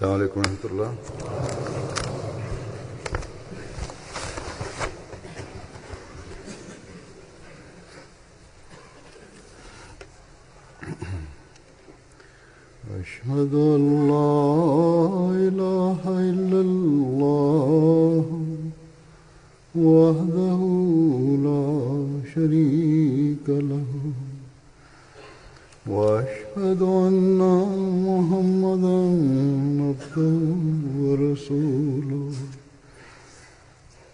السلام عليكم ورحمة الله. أشهد أن لا إله إلا الله وحده لا شريك له وأشهد أن محمدا عبده ورسوله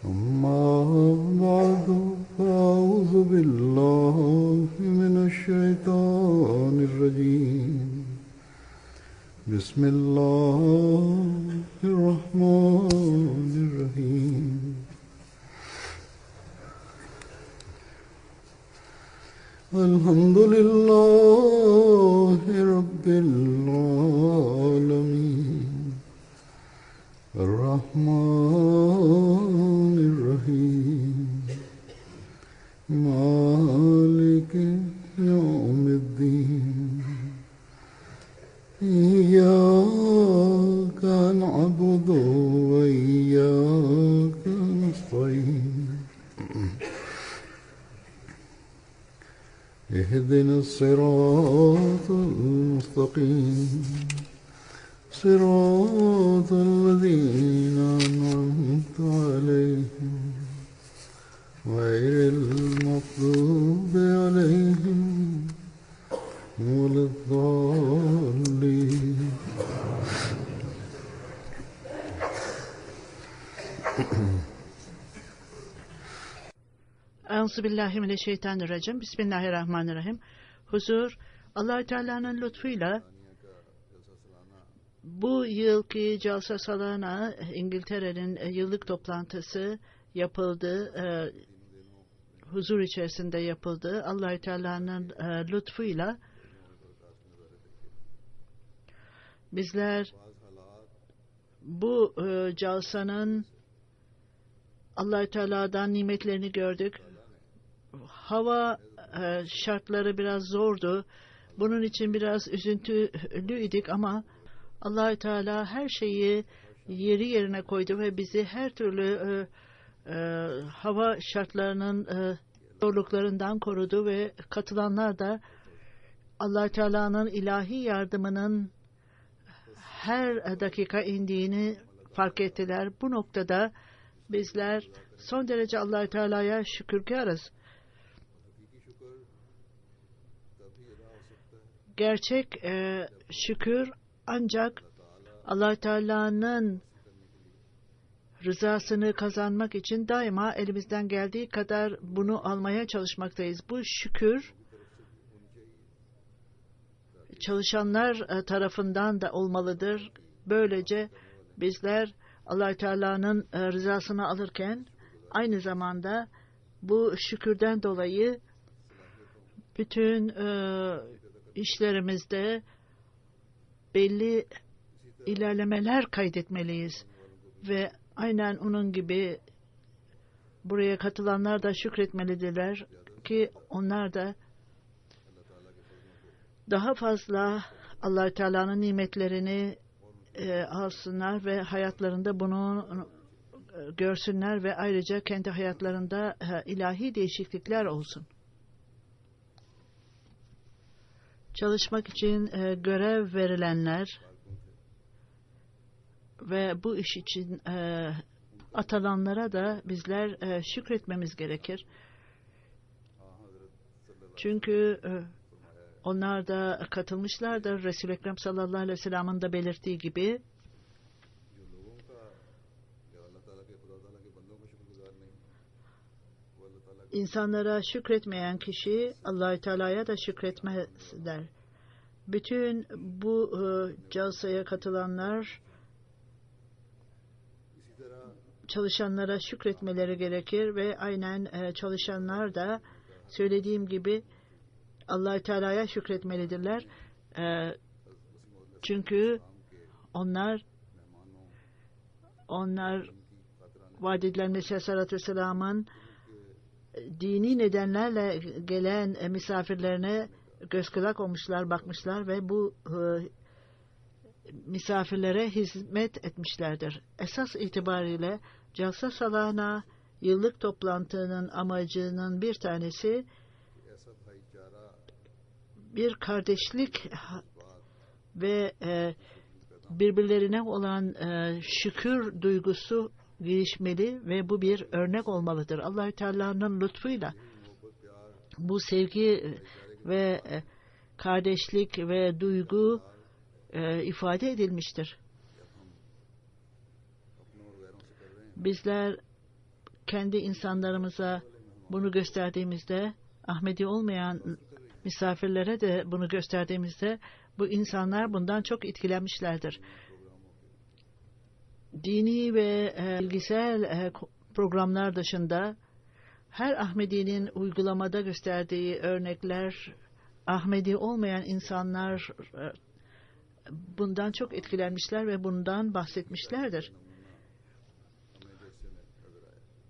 أما بعد فأعوذ بالله من الشيطان الرجيم بسم الله الرحمن الرحيم الحمد لله رب العالمين الرحمن الرحيم مالك يوم الدين إياك نعبد وإياك نستعين اهدنا الصراط المستقيم صراط الذين أنعمت عليهم غير المغضوب عليهم ولا الضالين. Euzubillahimineşşeytanirracim. Bismillahirrahmanirrahim. Huzur, Allah-u Teala'nın lütfuyla bu yılki Jalsa Salana İngiltere'nin yıllık toplantısı yapıldı. Huzur içerisinde yapıldı. Allah-u Teala'nın lütfuyla bizler bu Jalsa'nın Allah-u Teala'dan nimetlerini gördük. Hava şartları biraz zordu. Bunun için biraz üzüntülüydük ama Allah-u Teala her şeyi yeri yerine koydu ve bizi her türlü hava şartlarının zorluklarından korudu ve katılanlar da Allah-u Teala'nın ilahi yardımının her dakika indiğini fark ettiler. Bu noktada bizler son derece Allah-u Teala'ya şükürkârız. Gerçek şükür ancak Allah-u Teala'nın rızasını kazanmak için daima elimizden geldiği kadar bunu almaya çalışmaktayız. Bu şükür çalışanlar tarafından da olmalıdır. Böylece bizler Allah-u Teala'nın rızasını alırken aynı zamanda bu şükürden dolayı bütün işlerimizde belli ilerlemeler kaydetmeliyiz ve aynen onun gibi buraya katılanlar da şükretmelidirler ki onlar da daha fazla Allah-u Teala'nın nimetlerini alsınlar ve hayatlarında bunu görsünler ve ayrıca kendi hayatlarında ilahi değişiklikler olsun. Çalışmak için görev verilenler ve bu iş için atananlara da bizler şükretmemiz gerekir. Çünkü onlar da katılmışlardır. Resul-i Ekrem sallallahu aleyhi ve sellem'in de belirttiği gibi insanlara şükretmeyen kişi Allah-u Teala'ya da şükretmezler. Bütün bu Jalsa'ya katılanlar çalışanlara şükretmeleri gerekir ve aynen çalışanlar da söylediğim gibi Allah-u Teala'ya şükretmelidirler. Çünkü onlar vaad edilen Mesih Aleyhisselatü Vesselam'ın dini nedenlerle gelen misafirlerine göz kulak olmuşlar, bakmışlar ve bu misafirlere hizmet etmişlerdir. Esas itibariyle Jalsa Salana yıllık toplantının amacının bir tanesi bir kardeşlik ve birbirlerine olan şükür duygusu gelişmeli ve bu bir örnek olmalıdır. Allah-u Teala'nın lütfuyla bu sevgi ve kardeşlik ve duygu ifade edilmiştir. Bizler kendi insanlarımıza bunu gösterdiğimizde, Ahmedi olmayan misafirlere de bunu gösterdiğimizde, bu insanlar bundan çok etkilenmişlerdir. Dini ve bilgisayar programlar dışında her Ahmedi'nin uygulamada gösterdiği örnekler, Ahmedi olmayan insanlar bundan çok etkilenmişler ve bundan bahsetmişlerdir.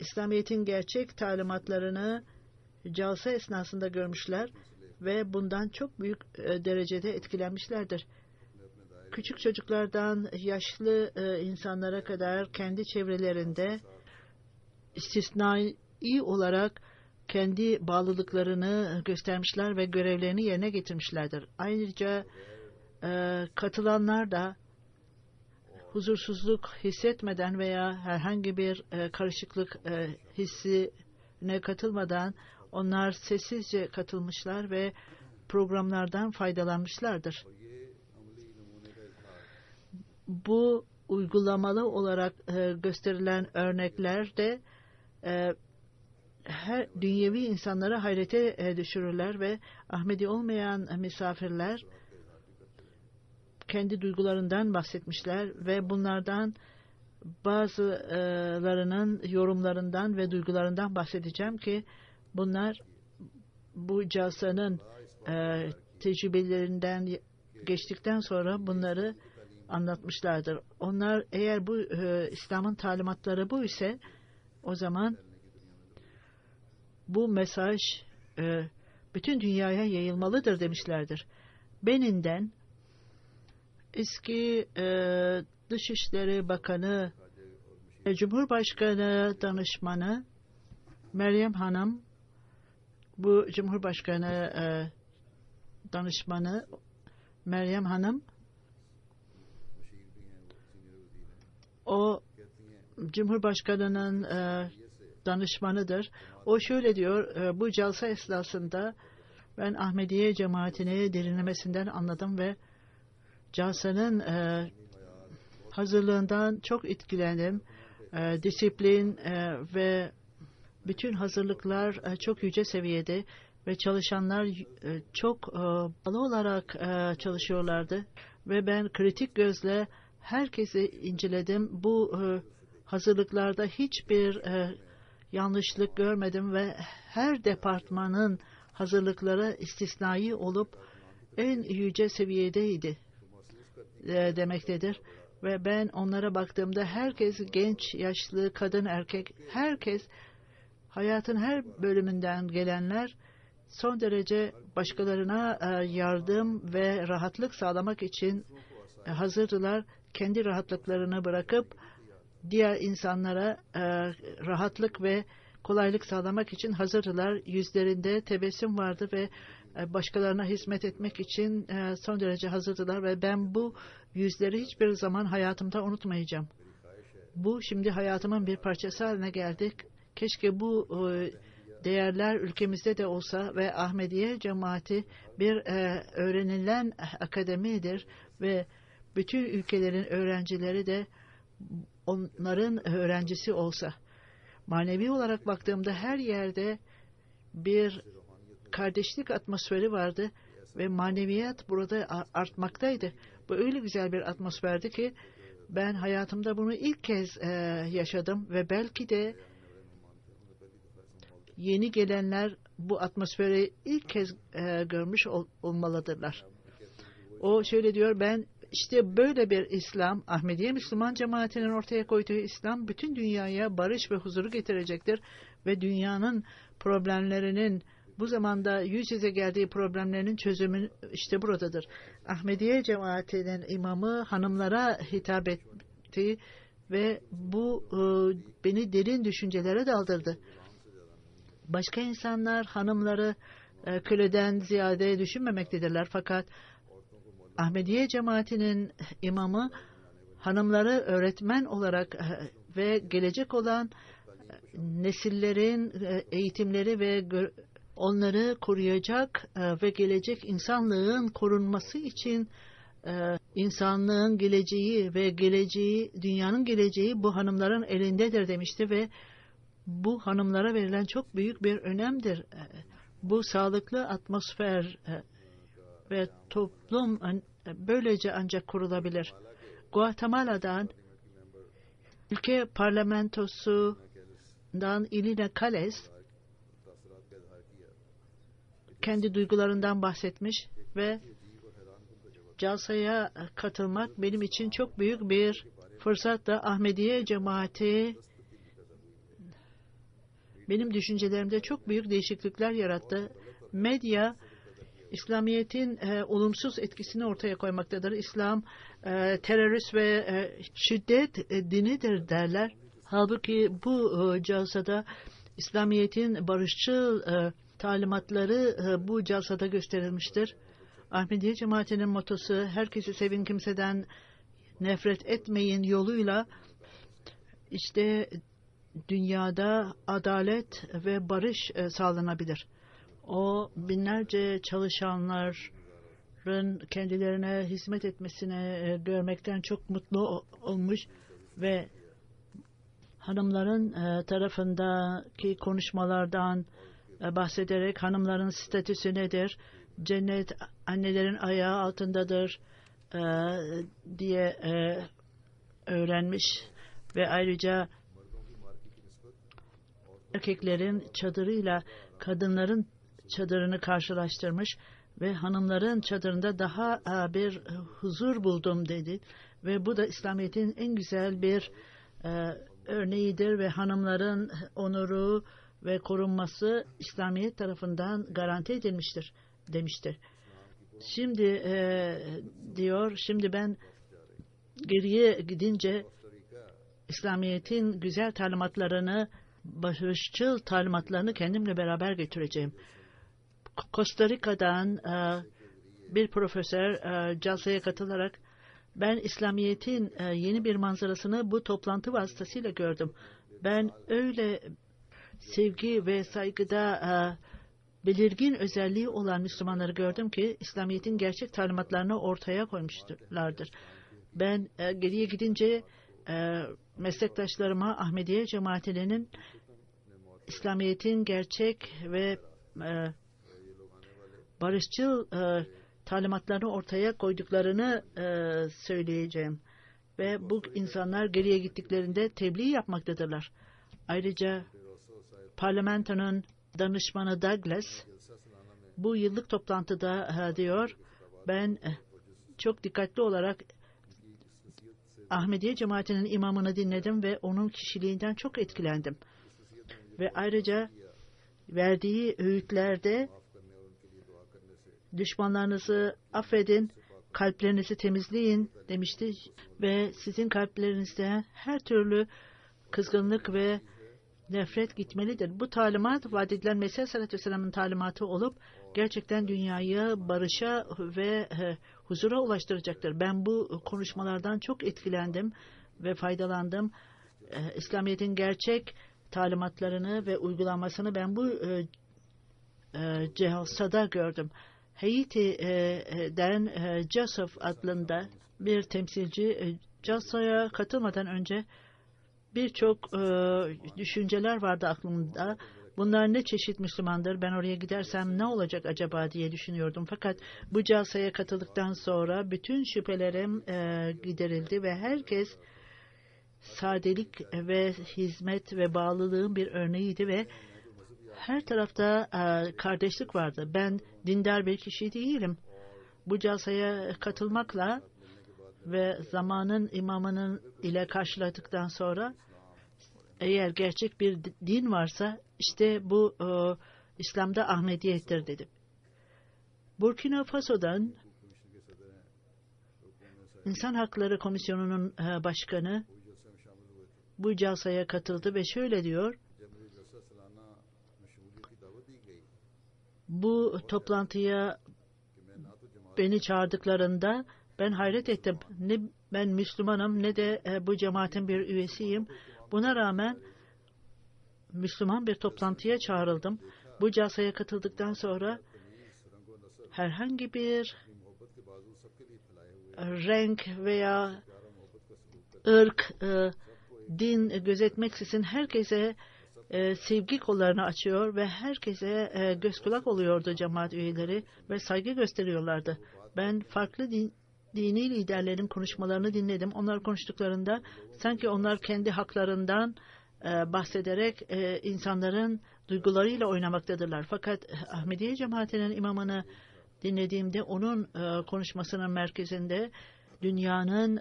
İslamiyet'in gerçek talimatlarını Jalsa esnasında görmüşler ve bundan çok büyük derecede etkilenmişlerdir. Küçük çocuklardan yaşlı insanlara kadar kendi çevrelerinde istisnai olarak kendi bağlılıklarını göstermişler ve görevlerini yerine getirmişlerdir. Ayrıca katılanlar da huzursuzluk hissetmeden veya herhangi bir karışıklık hissine katılmadan onlar sessizce katılmışlar ve programlardan faydalanmışlardır. Bu uygulamalı olarak gösterilen örnekler de her dünyevi insanları hayrete düşürürler ve Ahmedi olmayan misafirler kendi duygularından bahsetmişler ve bunlardan bazılarının yorumlarından ve duygularından bahsedeceğim ki bunlar bu Jalsa'nın tecrübelerinden geçtikten sonra bunları anlatmışlardır. Onlar eğer bu İslam'ın talimatları bu ise o zaman bu mesaj bütün dünyaya yayılmalıdır demişlerdir. Benin'den eski Dışişleri Bakanı, Cumhurbaşkanı danışmanı Meryem Hanım, bu Cumhurbaşkanı danışmanı Meryem Hanım, o Cumhurbaşkanı'nın danışmanıdır. O şöyle diyor, bu Jalsa esnasında ben Ahmediye cemaatine derinlemesinden anladım ve Jalsa'nın hazırlığından çok etkilendim. Disiplin ve bütün hazırlıklar çok yüce seviyede ve çalışanlar çok bağlı olarak çalışıyorlardı ve ben kritik gözle herkesi inceledim. Bu hazırlıklarda hiçbir yanlışlık görmedim ve her departmanın hazırlıkları istisnai olup en yüce seviyedeydi demektedir. Ve ben onlara baktığımda herkes genç, yaşlı, kadın, erkek, herkes hayatın her bölümünden gelenler son derece başkalarına yardım ve rahatlık sağlamak için hazırdılar. Kendi rahatlıklarını bırakıp diğer insanlara rahatlık ve kolaylık sağlamak için hazırdılar. Yüzlerinde tebessüm vardı ve başkalarına hizmet etmek için son derece hazırdılar ve ben bu yüzleri hiçbir zaman hayatımda unutmayacağım. Bu şimdi hayatımın bir parçası haline geldi. Keşke bu değerler ülkemizde de olsa ve Ahmediye cemaati bir öğrenilen akademidir ve bütün ülkelerin öğrencileri de onların öğrencisi olsa. Manevi olarak baktığımda her yerde bir kardeşlik atmosferi vardı ve maneviyat burada artmaktaydı. Bu öyle güzel bir atmosferdi ki ben hayatımda bunu ilk kez yaşadım ve belki de yeni gelenler bu atmosferi ilk kez görmüş olmalıdırlar. O şöyle diyor, ben işte böyle bir İslam, Ahmediye Müslüman cemaatinin ortaya koyduğu İslam bütün dünyaya barış ve huzuru getirecektir ve dünyanın problemlerinin bu zamanda yüz yüze geldiği problemlerin çözümü işte buradadır. Ahmediye cemaatinin imamı hanımlara hitap etti ve bu beni derin düşüncelere daldırdı. Başka insanlar hanımları köleden ziyade düşünmemektedirler, fakat Ahmediye cemaatinin imamı hanımları öğretmen olarak ve gelecek olan nesillerin eğitimleri ve onları koruyacak ve gelecek insanlığın korunması için insanlığın geleceği ve dünyanın geleceği bu hanımların elindedir demişti ve bu hanımlara verilen çok büyük bir önemdir. Bu sağlıklı atmosfer ve toplum böylece ancak kurulabilir. Guatemala'dan ülke parlamentosundan Ilina Kales kendi duygularından bahsetmiş ve Jalsa'ya katılmak benim için çok büyük bir fırsattı. Ahmediye cemaati benim düşüncelerimde çok büyük değişiklikler yarattı. Medya İslamiyet'in olumsuz etkisini ortaya koymaktadır. İslam terörist ve şiddet dinidir derler. Halbuki bu Jalsa'da İslamiyet'in barışçıl talimatları bu Jalsa'da gösterilmiştir. Ahmediye cemaatinin motosu herkesi sevin, kimseden nefret etmeyin yoluyla işte dünyada adalet ve barış sağlanabilir. O binlerce çalışanların kendilerine hizmet etmesini görmekten çok mutlu olmuş ve hanımların tarafındaki konuşmalardan bahsederek hanımların statüsü nedir, cennet annelerin ayağı altındadır diye öğrenmiş ve ayrıca erkeklerin çadırıyla kadınların çadırını karşılaştırmış ve hanımların çadırında daha bir huzur buldum dedi ve bu da İslamiyet'in en güzel bir örneğidir ve hanımların onuru ve korunması İslamiyet tarafından garanti edilmiştir demiştir. Şimdi diyor, şimdi ben geriye gidince İslamiyet'in güzel talimatlarını, barışçıl talimatlarını kendimle beraber götüreceğim. Costa Rica'dan bir profesör Jalsa'ya katılarak ben İslamiyet'in yeni bir manzarasını bu toplantı vasıtasıyla gördüm. Ben öyle sevgi ve saygıda belirgin özelliği olan Müslümanları gördüm ki İslamiyet'in gerçek talimatlarını ortaya koymuşlardır. Ben geriye gidince meslektaşlarıma Ahmediye cemaatinin İslamiyet'in gerçek ve barışçıl talimatlarını ortaya koyduklarını söyleyeceğim. Ve bu insanlar geriye gittiklerinde tebliğ yapmaktadırlar. Ayrıca parlamentonun danışmanı Douglas bu yıllık toplantıda diyor, ben çok dikkatli olarak Ahmediye cemaatinin imamını dinledim ve onun kişiliğinden çok etkilendim. Ve ayrıca verdiği öğütlerde düşmanlarınızı affedin, kalplerinizi temizleyin demişti ve sizin kalplerinizde her türlü kızgınlık ve nefret gitmelidir. Bu talimat vaat edilen Mesih Aleyhisselatü Vesselam'ın talimatı olup gerçekten dünyayı barışa ve huzura ulaştıracaktır. Ben bu konuşmalardan çok etkilendim ve faydalandım. İslamiyet'in gerçek talimatlarını ve uygulanmasını ben bu Jalsa'da gördüm. Haiti'den Joseph adında bir temsilci Jalsa'ya katılmadan önce birçok düşünceler vardı aklımda. Bunlar ne çeşit Müslümandır? Ben oraya gidersem ne olacak acaba diye düşünüyordum. Fakat bu Jalsa'ya katıldıktan sonra bütün şüphelerim giderildi ve herkes sadelik ve hizmet ve bağlılığın bir örneğiydi ve her tarafta kardeşlik vardı. Ben dindar bir kişi değilim. Bu Jalsa'ya katılmakla ve zamanın imamının ile karşıladıktan sonra eğer gerçek bir din varsa işte bu İslam'da Ahmediyettir dedim. Burkina Faso'dan İnsan Hakları Komisyonu'nun başkanı bu jalsaya katıldı ve şöyle diyor: bu toplantıya beni çağırdıklarında ben hayret ettim. Ne ben Müslümanım ne de bu cemaatin bir üyesiyim. Buna rağmen Müslüman bir toplantıya çağrıldım. Bu jalsaya katıldıktan sonra herhangi bir renk veya ırk, din gözetmeksizin herkese sevgi kollarını açıyor ve herkese göz kulak oluyordu cemaat üyeleri ve saygı gösteriyorlardı. Ben farklı dini liderlerin konuşmalarını dinledim. Onlar konuştuklarında sanki onlar kendi haklarından bahsederek insanların duygularıyla oynamaktadırlar. Fakat Ahmediye cemaatinin imamını dinlediğimde onun konuşmasının merkezinde dünyanın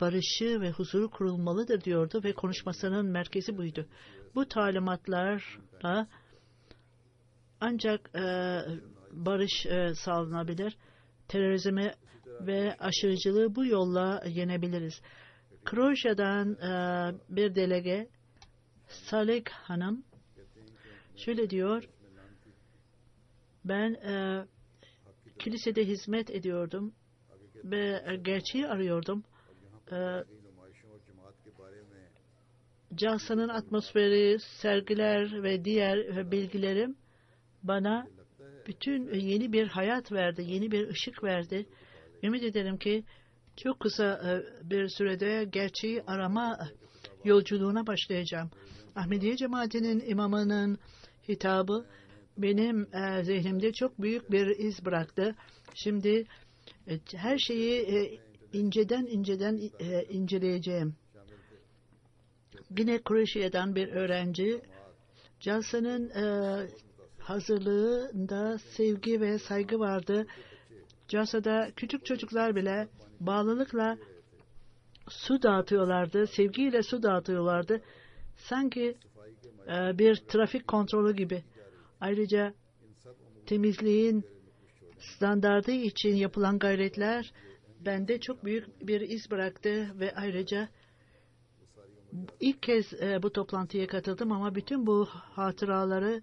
barışı ve huzuru kurulmalıdır diyordu ve konuşmasının merkezi buydu. Bu talimatlarla ancak barış sağlanabilir. Terörizmi ve aşırıcılığı bu yolla yenebiliriz. Kroasya'dan bir delege Salek Hanım şöyle diyor: ben kilisede hizmet ediyordum ve gerçeği arıyordum. Jalsa'nın atmosferi, sergiler ve diğer bilgilerim bana bütün yeni bir hayat verdi, yeni bir ışık verdi. Ümit ederim ki çok kısa bir sürede gerçeği arama yolculuğuna başlayacağım. Ahmediye cemaatinin imamının hitabı benim zihnimde çok büyük bir iz bıraktı. Şimdi her şeyi inceden inceleyeceğim. Yine Kroasya'dan bir öğrenci, Jalsa'nın hazırlığında sevgi ve saygı vardı. Jalsa'da küçük çocuklar bile bağlılıkla su dağıtıyorlardı, sevgiyle su dağıtıyorlardı. Sanki bir trafik kontrolü gibi. Ayrıca temizliğin standardı için yapılan gayretler bende çok büyük bir iz bıraktı ve ayrıca ilk kez bu toplantıya katıldım ama bütün bu hatıraları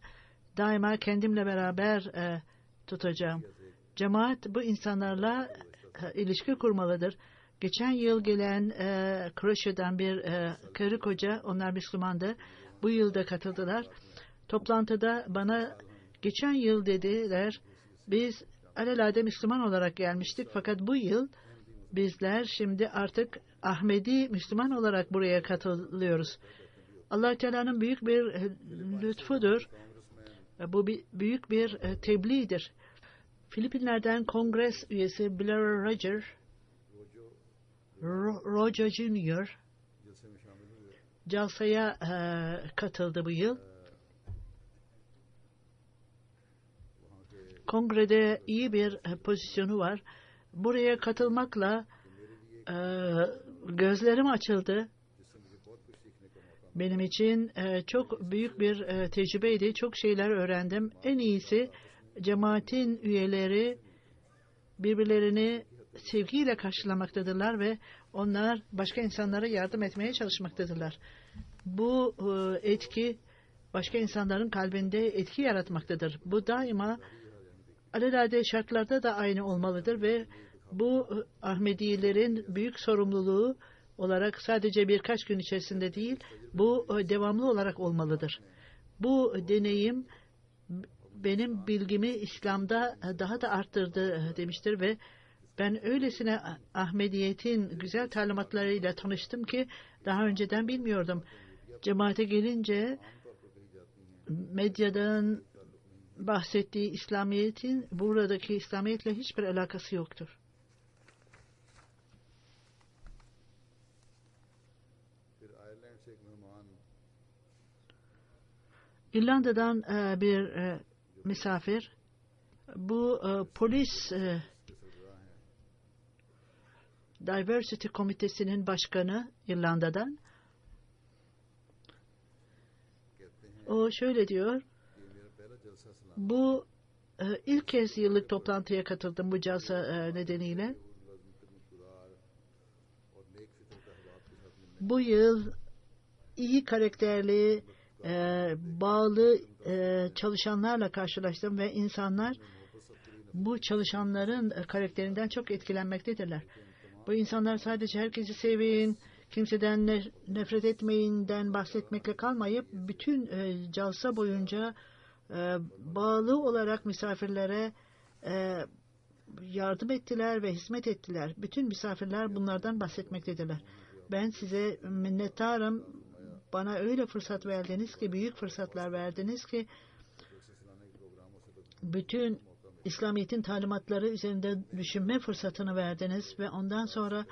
daima kendimle beraber tutacağım. Cemaat bu insanlarla ilişki kurmalıdır. Geçen yıl gelen Kroasya'dan bir karı koca, onlar Müslümandı. Bu yıl da katıldılar. Toplantıda bana geçen yıl dediler, biz alelade Müslüman olarak gelmiştik fakat bu yıl bizler şimdi artık Ahmedi Müslüman olarak buraya katılıyoruz. Allah Teala'nın büyük bir lütfudur. Bu büyük bir tebliğdir. Filipinler'den Kongres üyesi Blair Roger Jr. Jalsa'ya katıldı bu yıl. Kongrede iyi bir pozisyonu var. Buraya katılmakla gözlerim açıldı. Benim için çok büyük bir tecrübeydi. Çok şeyler öğrendim. En iyisi cemaatin üyeleri birbirlerini sevgiyle karşılamaktadırlar ve onlar başka insanlara yardım etmeye çalışmaktadırlar. Bu etki başka insanların kalbinde etki yaratmaktadır. Bu daima alelade şartlarda da aynı olmalıdır ve bu Ahmedilerin büyük sorumluluğu olarak sadece birkaç gün içerisinde değil, bu devamlı olarak olmalıdır. Bu deneyim benim bilgimi İslam'da daha da arttırdı demiştir ve ben öylesine Ahmediyetin güzel talimatlarıyla tanıştım ki daha önceden bilmiyordum. Cemaate gelince medyadan bahsettiği İslamiyet'in buradaki İslamiyet'le hiçbir alakası yoktur. İrlanda'dan bir misafir, bu polis Diversity Komitesi'nin başkanı İrlanda'dan. O şöyle diyor: Bu ilk kez yıllık toplantıya katıldım bu calsa nedeniyle. Bu yıl iyi karakterli, bağlı çalışanlarla karşılaştım ve insanlar bu çalışanların karakterinden çok etkilenmektedirler. Bu insanlar sadece herkesi sevin, kimseden nefret etmeyinden bahsetmekle kalmayıp bütün calsa boyunca bağlı olarak misafirlere yardım ettiler ve hizmet ettiler. Bütün misafirler bunlardan bahsetmektedirler. Ben size minnettarım. Bana öyle fırsat verdiniz ki, büyük fırsatlar verdiniz ki bütün İslamiyet'in talimatları üzerinde düşünme fırsatını verdiniz ve ondan sonra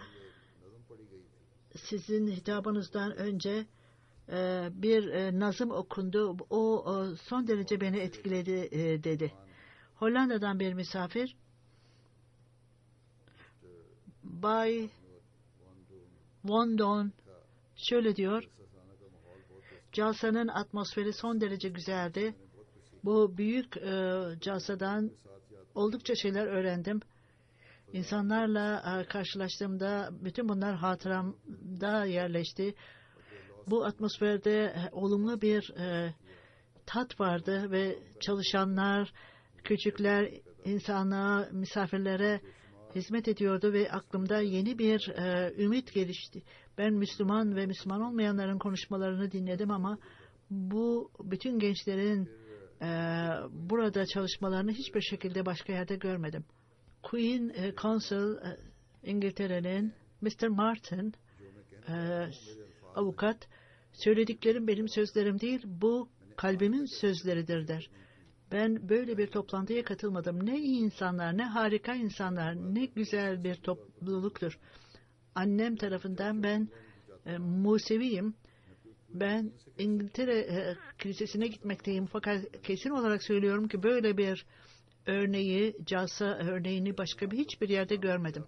sizin hitabınızdan önce bir nazım okundu. O son derece beni etkiledi dedi. Hollanda'dan bir misafir Bay Wondon şöyle diyor: Calsa'nın atmosferi son derece güzeldi. Bu büyük calsadan oldukça şeyler öğrendim. İnsanlarla karşılaştığımda bütün bunlar hatıramda yerleşti. Bu atmosferde olumlu bir tat vardı ve çalışanlar, küçükler, insanlığa, misafirlere hizmet ediyordu ve aklımda yeni bir ümit gelişti. Ben Müslüman ve Müslüman olmayanların konuşmalarını dinledim ama bu bütün gençlerin burada çalışmalarını hiçbir şekilde başka yerde görmedim. Queen Counsel İngiltere'nin Mr. Martin avukat, söylediklerim benim sözlerim değil, bu kalbimin sözleridir der. Ben böyle bir toplantıya katılmadım. Ne iyi insanlar, ne harika insanlar, ne güzel bir topluluktur. Annem tarafından ben Museviyim. Ben İngiltere Kilisesi'ne gitmekteyim. Fakat kesin olarak söylüyorum ki böyle bir örneği, calsa örneğini başka hiçbir yerde görmedim.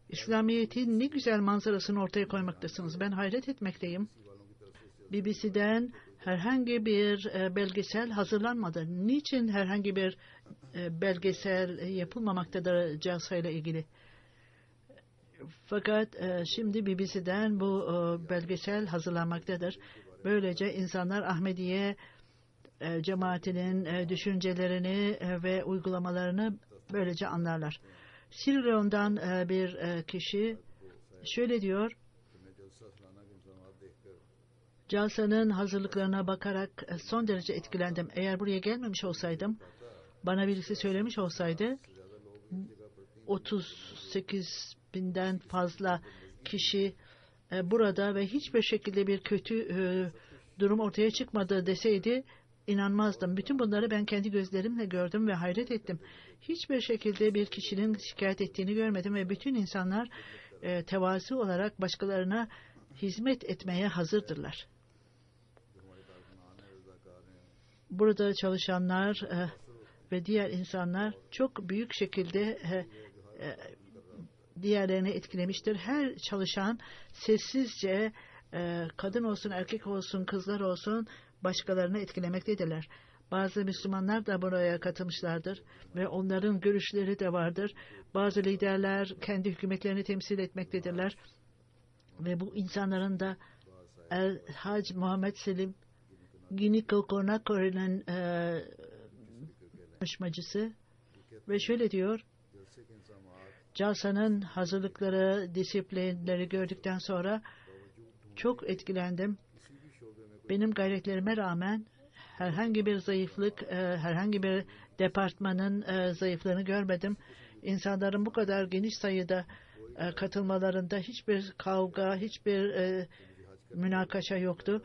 İslamiyet'in ne güzel manzarasını ortaya koymaktasınız. Ben hayret etmekteyim. BBC'den herhangi bir belgesel hazırlanmadı. Niçin herhangi bir belgesel yapılmamaktadır calsa ile ilgili? Fakat şimdi BBC'den bu belgesel hazırlanmaktadır. Böylece insanlar Ahmediye cemaatinin düşüncelerini ve uygulamalarını böylece anlarlar. Sierra Leone'dan bir kişi şöyle diyor: Calsa'nın hazırlıklarına bakarak son derece etkilendim. Eğer buraya gelmemiş olsaydım, bana birisi söylemiş olsaydı 38 binden fazla kişi burada ve hiçbir şekilde bir kötü durum ortaya çıkmadı deseydi inanmazdım. Bütün bunları ben kendi gözlerimle gördüm ve hayret ettim. Hiçbir şekilde bir kişinin şikayet ettiğini görmedim ve bütün insanlar tevazu olarak başkalarına hizmet etmeye hazırdırlar. Burada çalışanlar ve diğer insanlar çok büyük şekilde diğerlerini etkilemiştir. Her çalışan sessizce kadın olsun, erkek olsun, kızlar olsun başkalarını etkilemektedirler. Bazı Müslümanlar da buraya katılmışlardır ve onların görüşleri de vardır. Bazı liderler kendi hükümetlerini temsil etmektedirler ve bu insanların da El-Hac Muhammed Selim Giniko Konakore'nin konuşmacısı ve şöyle diyor: Calsa'nın hazırlıkları, disiplinleri gördükten sonra çok etkilendim. Benim gayretlerime rağmen herhangi bir zayıflık, herhangi bir departmanın zayıflığını görmedim. İnsanların bu kadar geniş sayıda katılmalarında hiçbir kavga, hiçbir münakaşa yoktu.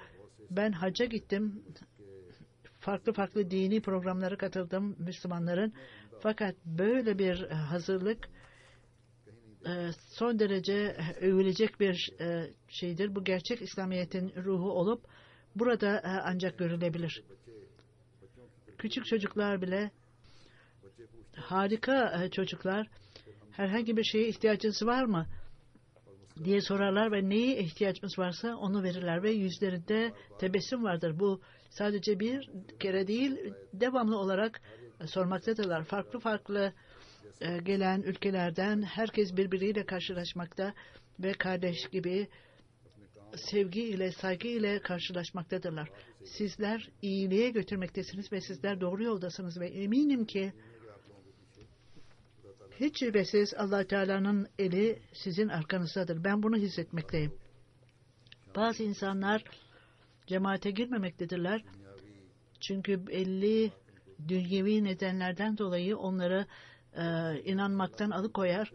Ben hacca gittim. Farklı farklı dini programlara katıldım Müslümanların. Fakat böyle bir hazırlık son derece övülecek bir şeydir. Bu gerçek İslamiyet'in ruhu olup burada ancak görülebilir. Küçük çocuklar bile, harika çocuklar, herhangi bir şeye ihtiyacınız var mı diye sorarlar ve neye ihtiyacımız varsa onu verirler ve yüzlerinde tebessüm vardır. Bu sadece bir kere değil, devamlı olarak sormaktadırlar. Farklı farklı gelen ülkelerden herkes birbiriyle karşılaşmakta ve kardeş gibi sevgi ile, saygı ile karşılaşmaktadırlar. Sizler iyiliğe götürmektesiniz ve sizler doğru yoldasınız ve eminim ki hiç şüphesiz Allah Teala'nın eli sizin arkanızdadır. Ben bunu hissetmekteyim. Bazı insanlar cemaate girmemektedirler. Çünkü belli dünyevi nedenlerden dolayı onları inanmaktan alıkoyar.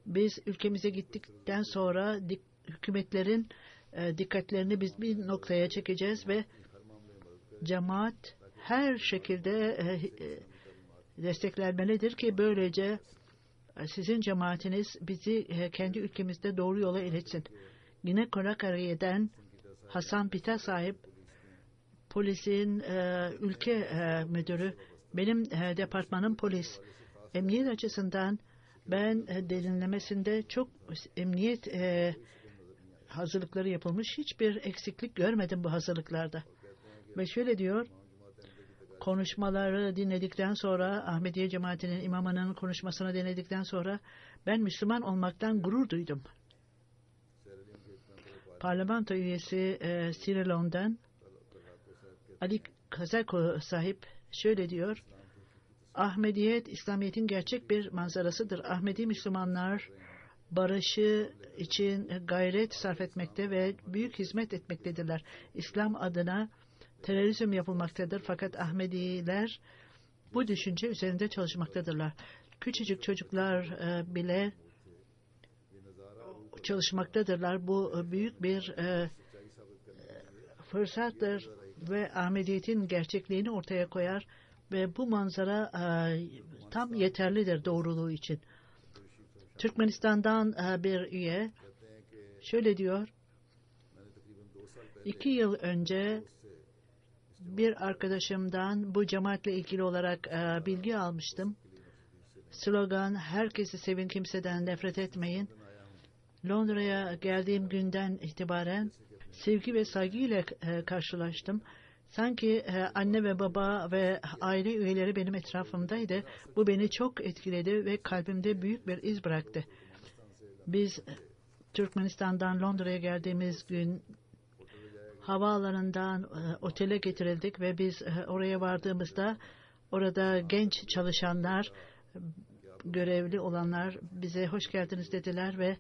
Biz ülkemize gittikten sonra hükümetlerin dikkatlerini biz bir noktaya çekeceğiz ve cemaat her şekilde desteklenmelidir ki böylece sizin cemaatiniz bizi kendi ülkemizde doğru yola iletsin. Yine Konakari'den Hasan Pita sahip polisin ülke müdürü, benim departmanım polis. Emniyet açısından ben derinlemesinde çok emniyet hazırlıkları yapılmış. Hiçbir eksiklik görmedim bu hazırlıklarda. Ve şöyle diyor, konuşmaları dinledikten sonra, Ahmediye cemaatinin imamının konuşmasını dinledikten sonra ben Müslüman olmaktan gurur duydum. Parlamento üyesi Sierra Leone'dan Ali Kazako sahip şöyle diyor, Ahmediyet, İslamiyet'in gerçek bir manzarasıdır. Ahmedi Müslümanlar barışı için gayret sarf etmekte ve büyük hizmet etmektedirler. İslam adına terörizm yapılmaktadır fakat Ahmediler bu düşünce üzerinde çalışmaktadırlar. Küçücük çocuklar bile çalışmaktadırlar. Bu büyük bir fırsattır ve Ahmediyet'in gerçekliğini ortaya koyar ve bu manzara tam yeterlidir doğruluğu için. Türkmenistan'dan bir üye şöyle diyor, 2 yıl önce bir arkadaşımdan bu cemaatle ilgili olarak bilgi almıştım. Slogan, herkesi sevin, kimseden nefret etmeyin. Londra'ya geldiğim günden itibaren sevgi ve saygı ile karşılaştım. Sanki anne ve baba ve aile üyeleri benim etrafımdaydı. Bu beni çok etkiledi ve kalbimde büyük bir iz bıraktı. Biz Türkmenistan'dan Londra'ya geldiğimiz gün havaalanından otele getirildik ve biz oraya vardığımızda orada genç çalışanlar, görevli olanlar bize hoş geldiniz dediler ve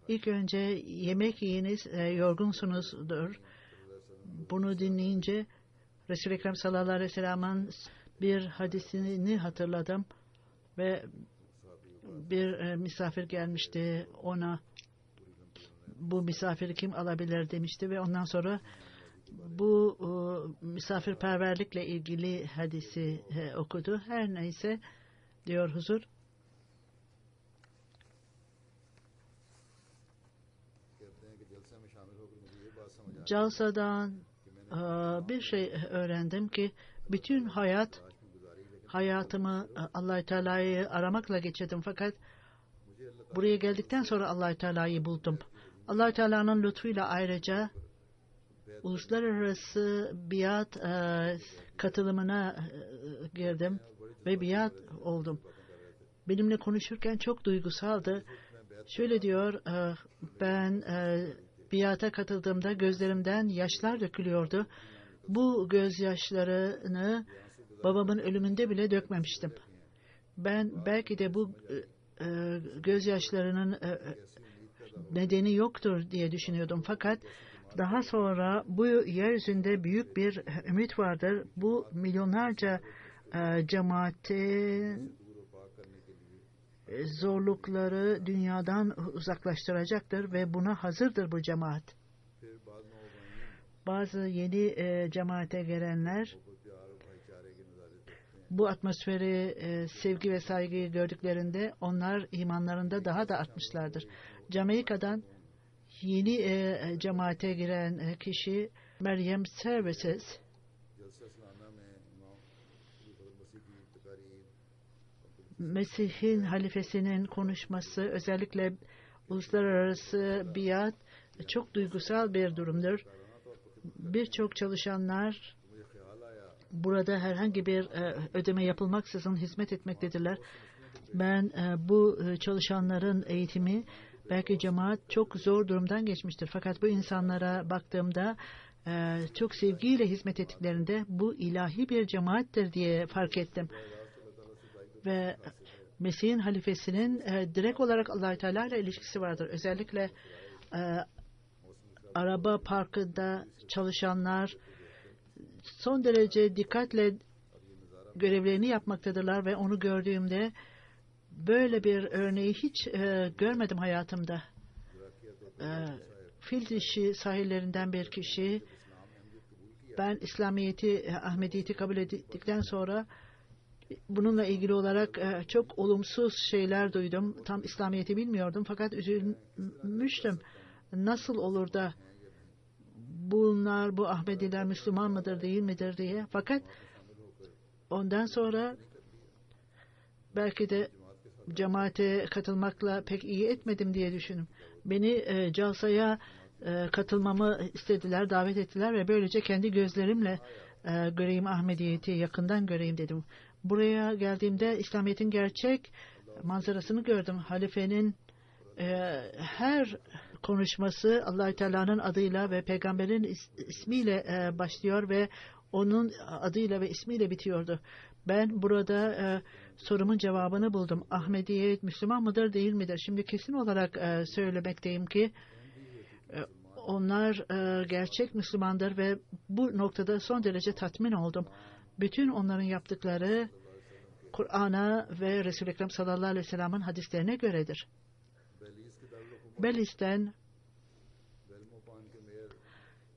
ilk önce yemek yiyiniz, yorgunsunuzdur. Bunu dinleyince Resul-i Ekrem sallallahu aleyhi ve sellem'in bir hadisini hatırladım ve bir misafir gelmişti, ona bu misafiri kim alabilir demişti ve ondan sonra bu misafirperverlikle ilgili hadisi okudu. Her neyse diyor huzur. Jalsa'dan bir şey öğrendim ki bütün hayatımı Allah-u Teala'yı aramakla geçirdim fakat buraya geldikten sonra Allah-u Teala'yı buldum. Allah-u Teala'nın lütfuyla ayrıca uluslararası biat katılımına girdim ve biat oldum. Benimle konuşurken çok duygusaldı. Şöyle diyor, ben biata katıldığımda gözlerimden yaşlar dökülüyordu. Bu gözyaşlarını babamın ölümünde bile dökmemiştim. Ben belki de bu gözyaşlarının nedeni yoktur diye düşünüyordum. Fakat daha sonra bu yeryüzünde büyük bir ümit vardır. Bu milyonlarca cemaatin zorlukları dünyadan uzaklaştıracaktır ve buna hazırdır bu cemaat. Bazı yeni cemaate gelenler bu atmosferi, sevgi ve saygıyı gördüklerinde onlar imanlarında daha da artmışlardır. Jamaika'dan yeni cemaate giren kişi Meryem Services, Mesih'in halifesinin konuşması, özellikle uluslararası biat çok duygusal bir durumdur. Birçok çalışanlar burada herhangi bir ödeme yapılmaksızın hizmet etmektedirler. Ben bu çalışanların eğitimi, belki cemaat çok zor durumdan geçmiştir. Fakat bu insanlara baktığımda çok sevgiyle hizmet ettiklerinde bu ilahi bir cemaattir diye fark ettim. Ve Mesih'in halifesinin direkt olarak Allah-u Teala ile ilişkisi vardır. Özellikle araba parkında çalışanlar son derece dikkatle görevlerini yapmaktadırlar ve onu gördüğümde böyle bir örneği hiç görmedim hayatımda. Fil dişi sahillerinden bir kişi, ben İslamiyet'i, Ahmediyet'i kabul ettikten sonra bununla ilgili olarak çok olumsuz şeyler duydum. Tam İslamiyet'i bilmiyordum fakat üzülmüştüm. Nasıl olur da bunlar, bu Ahmediler Müslüman mıdır değil midir diye. Fakat ondan sonra belki de cemaate katılmakla pek iyi etmedim diye düşündüm. Beni Calsa'ya katılmamı istediler, davet ettiler ve böylece kendi gözlerimle göreyim Ahmediyet'i, yakından göreyim dedim. Buraya geldiğimde İslamiyet'in gerçek manzarasını gördüm. Halifenin her konuşması Allah-u Teala'nın adıyla ve peygamberin ismiyle başlıyor ve onun adıyla ve ismiyle bitiyordu. Ben burada sorumun cevabını buldum. Ahmediyet Müslüman mıdır değil midir? Şimdi kesin olarak söylemekteyim ki onlar gerçek Müslümandır ve bu noktada son derece tatmin oldum. Bütün onların yaptıkları Kur'an'a ve Resul-i Ekrem sallallahu aleyhi ve sellem'in hadislerine göredir. Belis'ten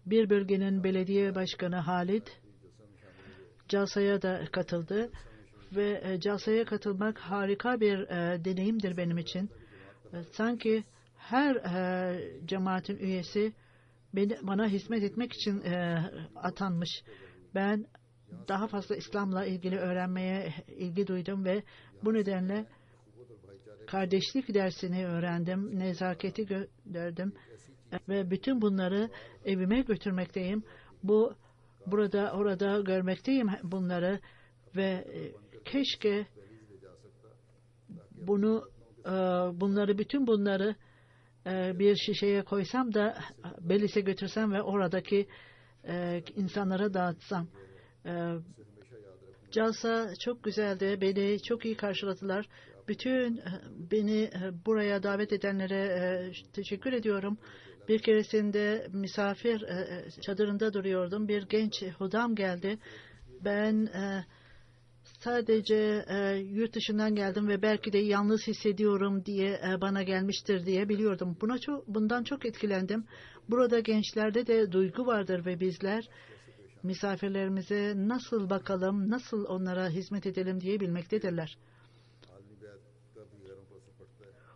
bir bölgenin belediye başkanı Halit Calsa'ya da katıldı ve Calsa'ya katılmak harika bir deneyimdir benim için. Sanki her cemaatin üyesi bana hizmet etmek için atanmış. Ben daha fazla İslam'la ilgili öğrenmeye ilgi duydum ve bu nedenle kardeşlik dersini öğrendim, nezaketi gördüm ve bütün bunları evime götürmekteyim. Burada orada görmekteyim bunları ve keşke bütün bunları bir şişeye koysam da Belis'e götürsem ve oradaki insanlara dağıtsam. Calsa çok güzeldi. Beni çok iyi karşıladılar. Bütün beni buraya davet edenlere teşekkür ediyorum. Bir keresinde misafir çadırında duruyordum. Bir genç hudam geldi. Ben sadece yurt dışından geldim ve belki de yalnız hissediyorum diye bana gelmiştir diye biliyordum. Bundan çok etkilendim. Burada gençlerde de duygu vardır ve bizler misafirlerimize nasıl bakalım, nasıl onlara hizmet edelim diye bilmektedirler.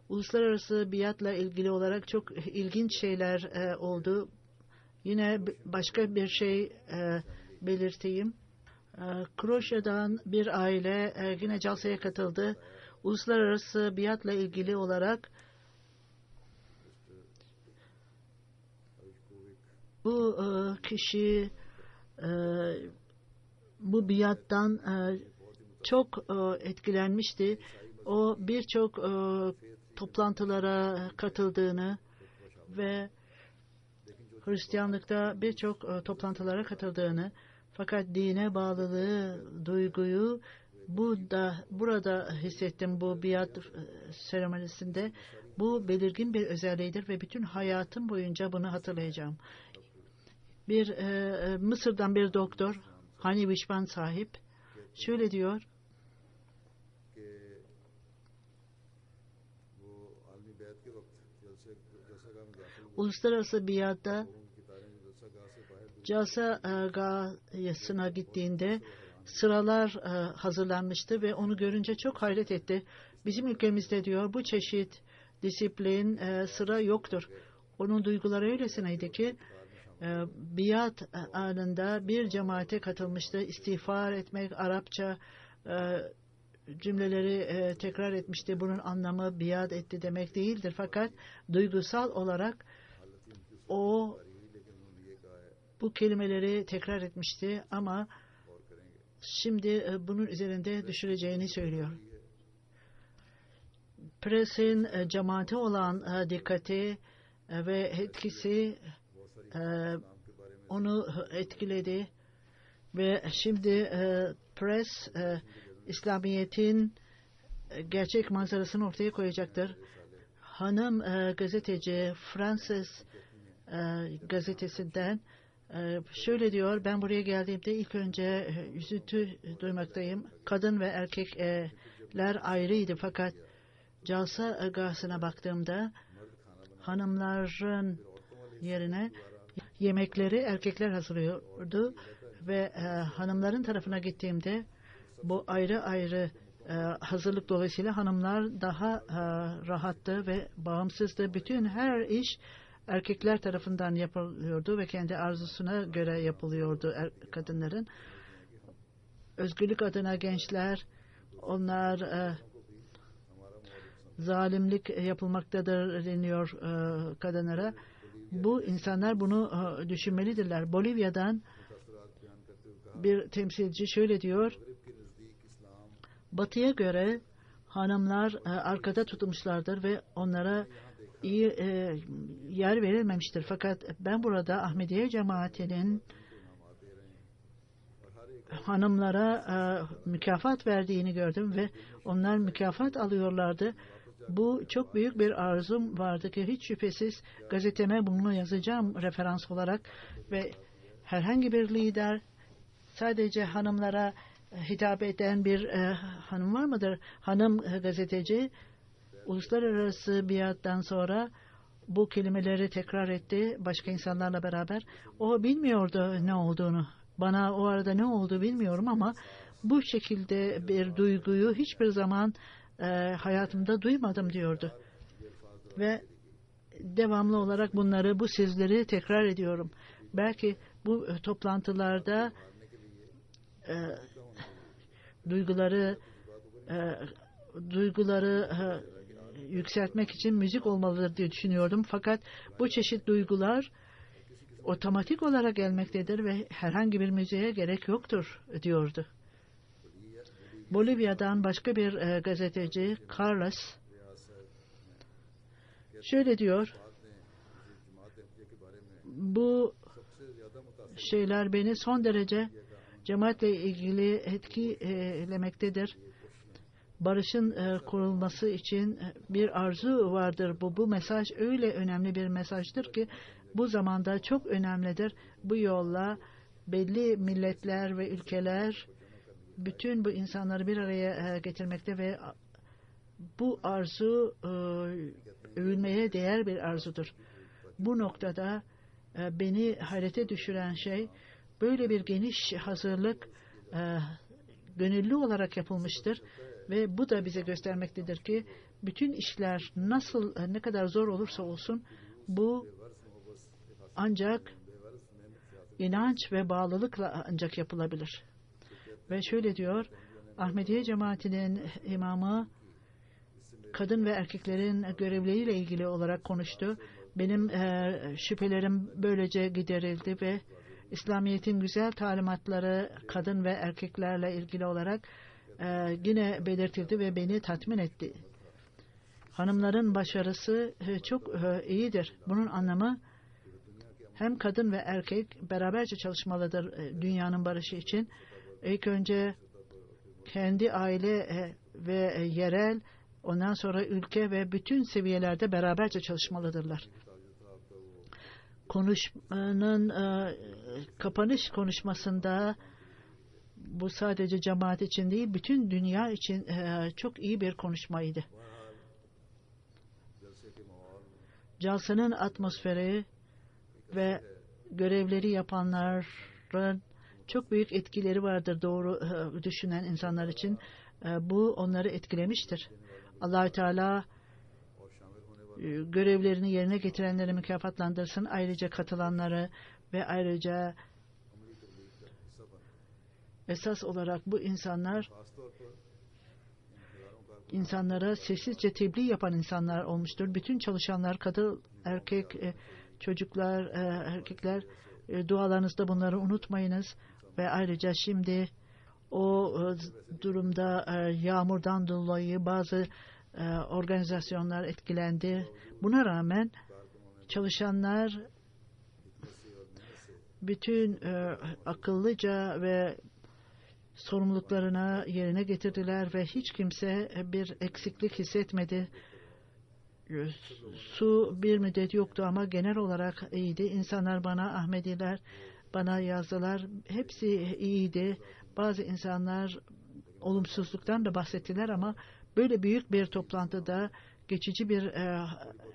Uluslararası biatla ilgili olarak çok ilginç şeyler oldu. Yine başka bir şey belirteyim. Kroşya'dan bir aile yine Calsa'ya katıldı. Uluslararası biatla ilgili olarak bu kişi bu biattan çok etkilenmişti. O birçok toplantılara katıldığını ve Hristiyanlıkta birçok toplantılara katıldığını, fakat dine bağlılığı, duyguyu burada hissettim bu biat seremonisinde. Bu belirgin bir özelliğidir ve bütün hayatım boyunca bunu hatırlayacağım. Mısır'dan bir doktor, Hani Vişvan sahip, şöyle diyor: uluslararası biatta Calsa gayesine gittiğinde sıralar hazırlanmıştı ve onu görünce çok hayret etti. Bizim ülkemizde diyor bu çeşit disiplin, sıra yoktur. Onun duyguları öylesineydi ki biat anında bir cemaate katılmıştı. İstiğfar etmek, Arapça cümleleri tekrar etmişti. Bunun anlamı biat etti demek değildir. Fakat duygusal olarak o bu kelimeleri tekrar etmişti ama şimdi bunun üzerinde düşüreceğini söylüyor. Presin cemaate olan dikkati ve etkisi onu etkiledi ve şimdi pres İslamiyet'in gerçek manzarasını ortaya koyacaktır. Hanım gazeteci Fransız gazetesinden şöyle diyor: ben buraya geldiğimde ilk önce üzüntü duymaktayım. Kadın ve erkekler ayrıydı, fakat Jalsa gahsına baktığımda hanımların yerine yemekleri erkekler hazırlıyordu ve hanımların tarafına gittiğimde bu ayrı ayrı hazırlık dolayısıyla hanımlar daha rahattı ve bağımsızdı. Bütün her iş erkekler tarafından yapılıyordu ve kendi arzusuna göre yapılıyordu kadınların. Özgürlük adına gençler, onlar zalimlik yapılmaktadır deniyor kadınlara. Bu insanlar bunu düşünmelidirler. Bolivya'dan bir temsilci şöyle diyor: Batı'ya göre hanımlar arkada tutulmuşlardır ve onlara iyi yer verilmemiştir. Fakat ben burada Ahmediye cemaatinin hanımlara mükafat verdiğini gördüm ve onlar mükafat alıyorlardı. Bu çok büyük bir arzum vardı ki hiç şüphesiz gazeteme bunu yazacağım referans olarak ve herhangi bir lider sadece hanımlara hitap eden bir hanım var mıdır? Hanım gazeteci uluslararası biattan sonra bu kelimeleri tekrar etti başka insanlarla beraber. O bilmiyordu ne olduğunu. Bana o arada ne oldu bilmiyorum ama bu şekilde bir duyguyu hiçbir zaman hayatımda duymadım diyordu. Ve devamlı olarak bu sözleri tekrar ediyorum. Belki bu toplantılarda duyguları yükseltmek için müzik olmalıdır diye düşünüyordum. Fakat bu çeşit duygular otomatik olarak gelmektedir ve herhangi bir müziğe gerek yoktur diyordu. Bolivya'dan başka bir gazeteci Carlos şöyle diyor: bu şeyler beni son derece cemaatle ilgili etkilemektedir. Barışın kurulması için bir arzu vardır. Bu mesaj öyle önemli bir mesajdır ki bu zamanda çok önemlidir. Bu yolla belli milletler ve ülkeler bütün bu insanları bir araya getirmekte ve bu arzu övülmeye değer bir arzudur. Bu noktada beni hayrete düşüren şey, böyle bir geniş hazırlık gönüllü olarak yapılmıştır ve bu da bize göstermektedir ki bütün işler ne kadar zor olursa olsun bu ancak inanç ve bağlılıkla ancak yapılabilir. Ve şöyle diyor: Ahmediye cemaatinin imamı kadın ve erkeklerin görevleriyle ilgili olarak konuştu. Benim şüphelerim böylece giderildi ve İslamiyet'in güzel talimatları kadın ve erkeklerle ilgili olarak yine belirtildi ve beni tatmin etti. Hanımların başarısı çok iyidir. Bunun anlamı hem kadın ve erkek beraberce çalışmalıdır dünyanın barışı için. İlk önce kendi aile ve yerel, ondan sonra ülke ve bütün seviyelerde beraberce çalışmalıdırlar. Konuşmanın kapanış konuşmasında bu sadece cemaat için değil, bütün dünya için çok iyi bir konuşmaydı. Jalsa'nın atmosferi ve görevleri yapanların çok büyük etkileri vardır doğru düşünen insanlar için. Bu onları etkilemiştir. Allah-u Teala görevlerini yerine getirenleri mükafatlandırsın. Ayrıca katılanları ve ayrıca esas olarak bu insanlara sessizce tebliğ yapan insanlar olmuştur. Bütün çalışanlar, kadın, erkek, çocuklar, erkekler, dualarınızda bunları unutmayınız ve ayrıca şimdi O durumda yağmurdan dolayı bazı organizasyonlar etkilendi. Buna rağmen çalışanlar bütün akıllıca ve sorumluluklarını yerine getirdiler ve hiç kimse bir eksiklik hissetmedi. Su bir müddet yoktu ama genel olarak iyiydi. İnsanlar bana, Ahmediler bana yazdılar. Hepsi iyiydi. Bazı insanlar olumsuzluktan da bahsettiler ama böyle büyük bir toplantıda, geçici bir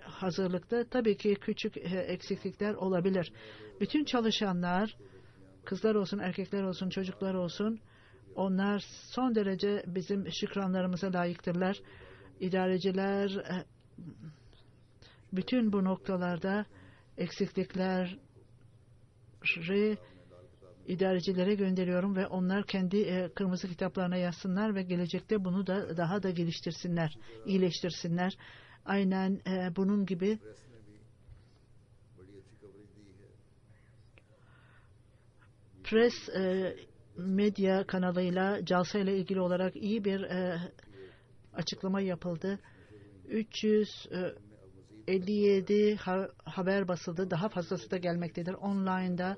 hazırlıkta tabii ki küçük eksiklikler olabilir. Bütün çalışanlar, kızlar olsun, erkekler olsun, çocuklar olsun, onlar son derece bizim şükranlarımıza layıktırlar. İdareciler bütün bu noktalarda eksiklikleri idarecilere gönderiyorum ve onlar kendi kırmızı kitaplarına yazsınlar ve gelecekte bunu da daha da geliştirsinler, iyileştirsinler. Aynen bunun gibi Press medya kanalıyla Jalsa ile ilgili olarak iyi bir açıklama yapıldı. 357 haber basıldı. Daha fazlası da gelmektedir. Online'da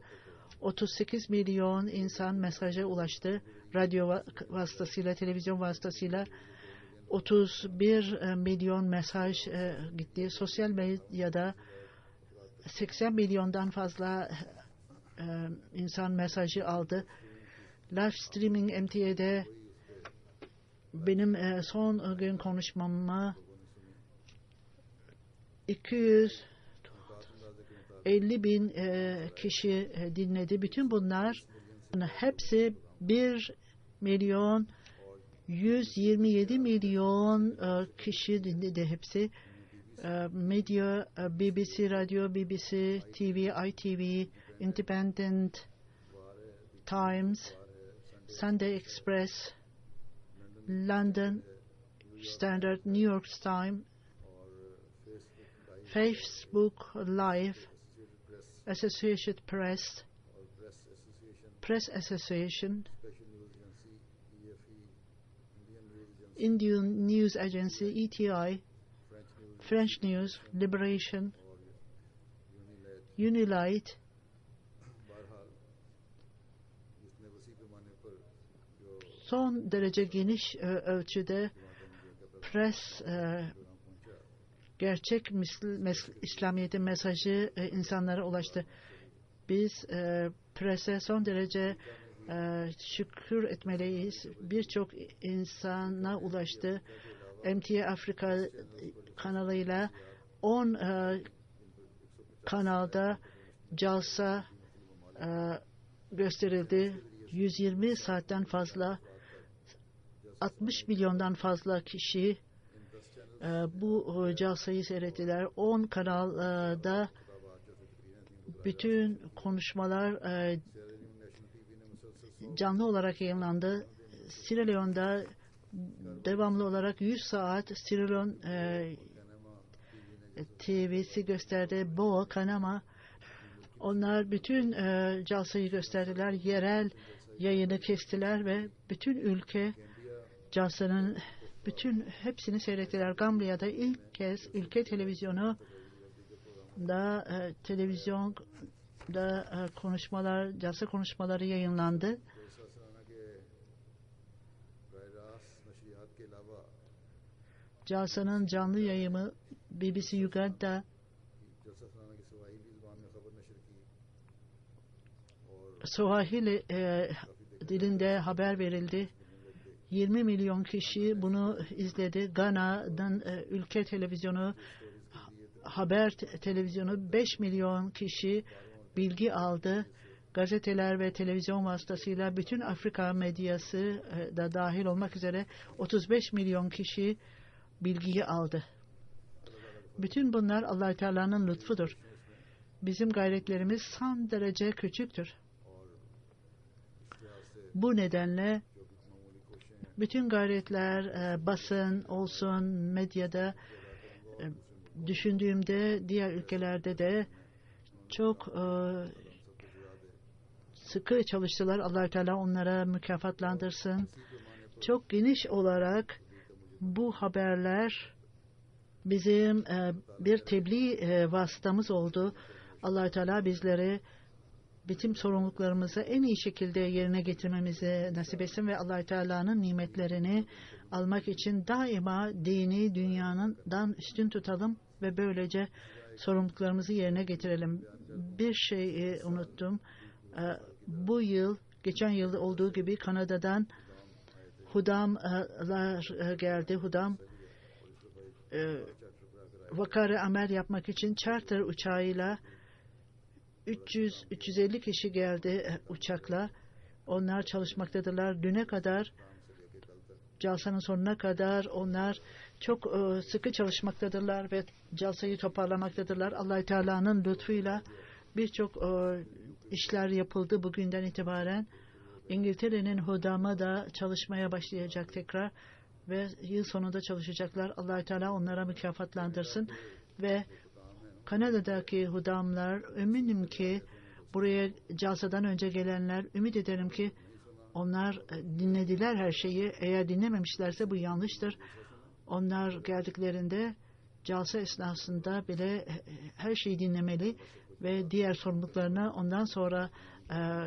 38 milyon insan mesaja ulaştı. Radyo vasıtasıyla, televizyon vasıtasıyla 31 milyon mesaj gitti. Sosyal medyada 80 milyondan fazla insan mesajı aldı. Live streaming MTA'de benim son gün konuşmamı 250 bin kişi dinledi. Bütün bunlar hepsi 1 milyon 127 milyon kişi dinledi hepsi. Medya, BBC Radyo, BBC TV, ITV, Independent, Times, Sunday Express, London Standard, New York Times, Facebook Live, Associated Press, Press Association, Indian News Agency, ETI, French News, Liberation, Unilight, son derece geniş ölçüde press gerçek İslamiyet'in mesajı insanlara ulaştı. Biz prese son derece şükür etmeliyiz. Birçok insana ulaştı. MTA Afrika kanalıyla 10 kanalda Jalsa gösterildi. 120 saatten fazla, 60 milyondan fazla kişi bu Jalsa'yı seyrettiler. 10 kanalda bütün konuşmalar canlı olarak yayınlandı. Sierra Leone'da devamlı olarak 100 saat Sierra Leone TV'si gösterdi. Boa, Kanama, onlar bütün Jalsa'yı gösterdiler. Yerel yayını kestiler ve bütün ülke Jalsa'nın bütün hepsini seyrettiler. Gambia'da ilk kez ülke televizyonu da televizyonda konuşmalar, Jalsa konuşmaları yayınlandı. Jalsa'nın canlı yayını BBC Uganda, Swahili dilinde haber verildi. 20 milyon kişi bunu izledi. Gana'dan ülke televizyonu, haber televizyonu 5 milyon kişi bilgi aldı. Gazeteler ve televizyon vasıtasıyla bütün Afrika medyası da dahil olmak üzere 35 milyon kişi bilgiyi aldı. Bütün bunlar Allah-u Teala'nın lütfudur. Bizim gayretlerimiz son derece küçüktür. Bu nedenle bütün gayretler basın olsun, medyada düşündüğümde diğer ülkelerde de çok sıkı çalıştılar. Allah-u Teala onlara mükafatlandırsın. Çok geniş olarak bu haberler bizim bir tebliğ vasıtamız oldu. Allah-u Teala bizlere bütün sorumluluklarımızı en iyi şekilde yerine getirmemizi nasip etsin ve Allah-u Teala'nın nimetlerini almak için daima dini dünyanından üstün tutalım ve böylece sorumluluklarımızı yerine getirelim. Bir şey unuttum. Bu yıl, geçen yıl olduğu gibi Kanada'dan hudamlar geldi. Hudam vakare amel yapmak için charter uçağıyla 300-350 kişi geldi uçakla. Onlar çalışmaktadırlar. Düne kadar, calsanın sonuna kadar onlar çok sıkı çalışmaktadırlar ve calsayı toparlamaktadırlar. Allah-u Teala'nın lütfuyla birçok işler yapıldı bugünden itibaren. İngiltere'nin hudamı da çalışmaya başlayacak tekrar ve yıl sonunda çalışacaklar. Allah-u Teala onlara mükafatlandırsın ve Kanada'daki hudamlar, eminim ki buraya calsadan önce gelenler, ümit ederim ki onlar dinlediler her şeyi. Eğer dinlememişlerse bu yanlıştır. Onlar geldiklerinde calsa esnasında bile her şeyi dinlemeli ve diğer sorumluluklarını ondan sonra